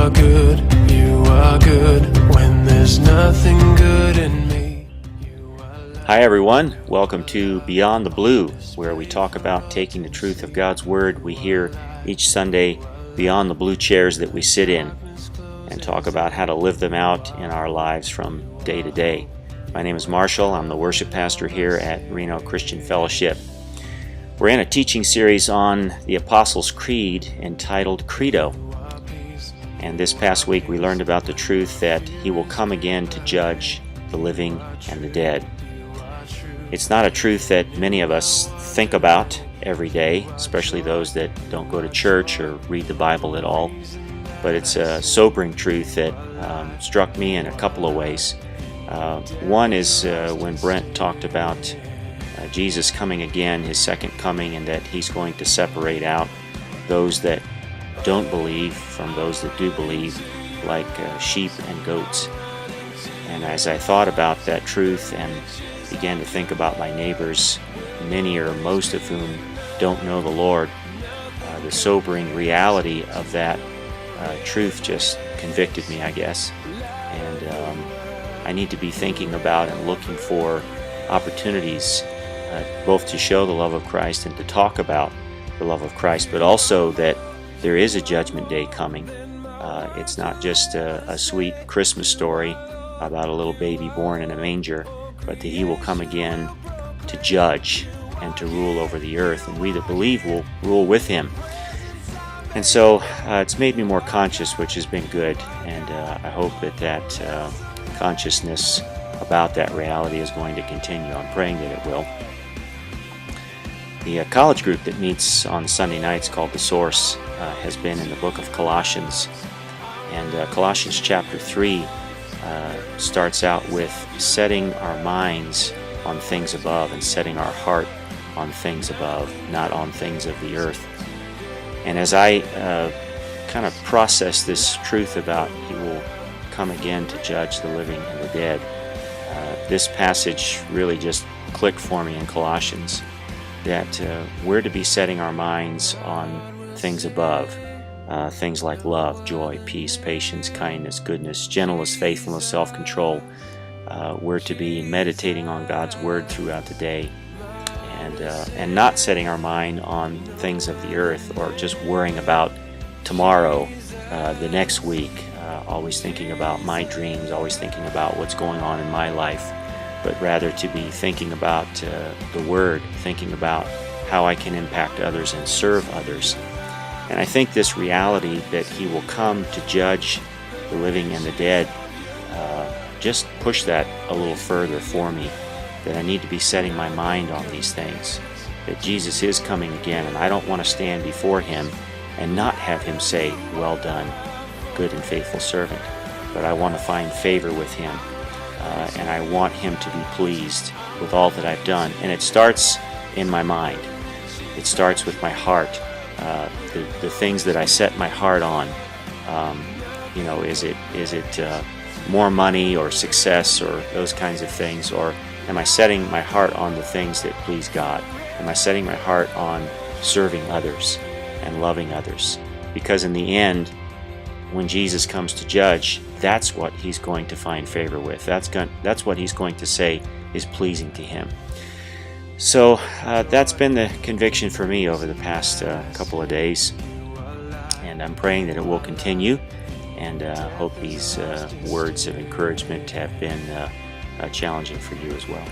are good, you are good. When there's nothing good in me. Hi everyone, welcome to Beyond the Blue, where we talk about taking the truth of God's Word we hear each Sunday beyond the blue chairs that we sit in, and talk about how to live them out in our lives from day to day. My name is Marshall. I'm the worship pastor here at Reno Christian Fellowship. We're in a teaching series on the Apostles' Creed entitled Credo. And this past week we learned about the truth that He will come again to judge the living and the dead. It's not a truth that many of us think about every day, especially those that don't go to church or read the Bible at all. But it's a sobering truth that struck me in a couple of ways. One is when Brent talked about Jesus coming again, His second coming, and that He's going to separate out those that don't believe from those that do believe, like sheep and goats. And as I thought about that truth and began to think about my neighbors, many or most of whom don't know the Lord, the sobering reality of that truth just convicted me, I guess. And I need to be thinking about and looking for opportunities both to show the love of Christ and to talk about the love of Christ, but also that there is a judgment day coming. It's not just a sweet Christmas story about a little baby born in a manger, but that He will come again to judge and to rule over the earth, and we that believe will rule with Him. And so it's made me more conscious, which has been good, and I hope that consciousness about that reality is going to continue. I'm praying that it will. The college group that meets on Sunday nights, called The Source, has been in the book of Colossians. And Colossians chapter 3 starts out with setting our minds on things above and setting our heart on things above, not on things of the earth. And as I kind of process this truth about He will come again to judge the living and the dead, this passage really just clicked for me in Colossians, that we're to be setting our minds on things above, things like love, joy, peace, patience, kindness, goodness, gentleness, faithfulness, self-control. We're to be meditating on God's Word throughout the day, and not setting our mind on things of the earth, or just worrying about tomorrow, the next week, always thinking about my dreams, always thinking about what's going on in my life, but rather to be thinking about the Word, thinking about how I can impact others and serve others. And I think this reality that He will come to judge the living and the dead just push that a little further for me, that I need to be setting my mind on these things, that Jesus is coming again, and I don't want to stand before Him and not have Him say, "Well done, good and faithful servant," but I want to find favor with Him, and I want Him to be pleased with all that I've done. And it starts in my mind. It starts with my heart. The things that I set my heart on, is it more money or success or those kinds of things, or am I setting my heart on the things that please God? Am I setting my heart on serving others and loving others? Because in the end, when Jesus comes to judge, that's what He's going to find favor with. That's what He's going to say is pleasing to Him. So that's been the conviction for me over the past couple of days, and I'm praying that it will continue, and hope these words of encouragement have been challenging for you as well.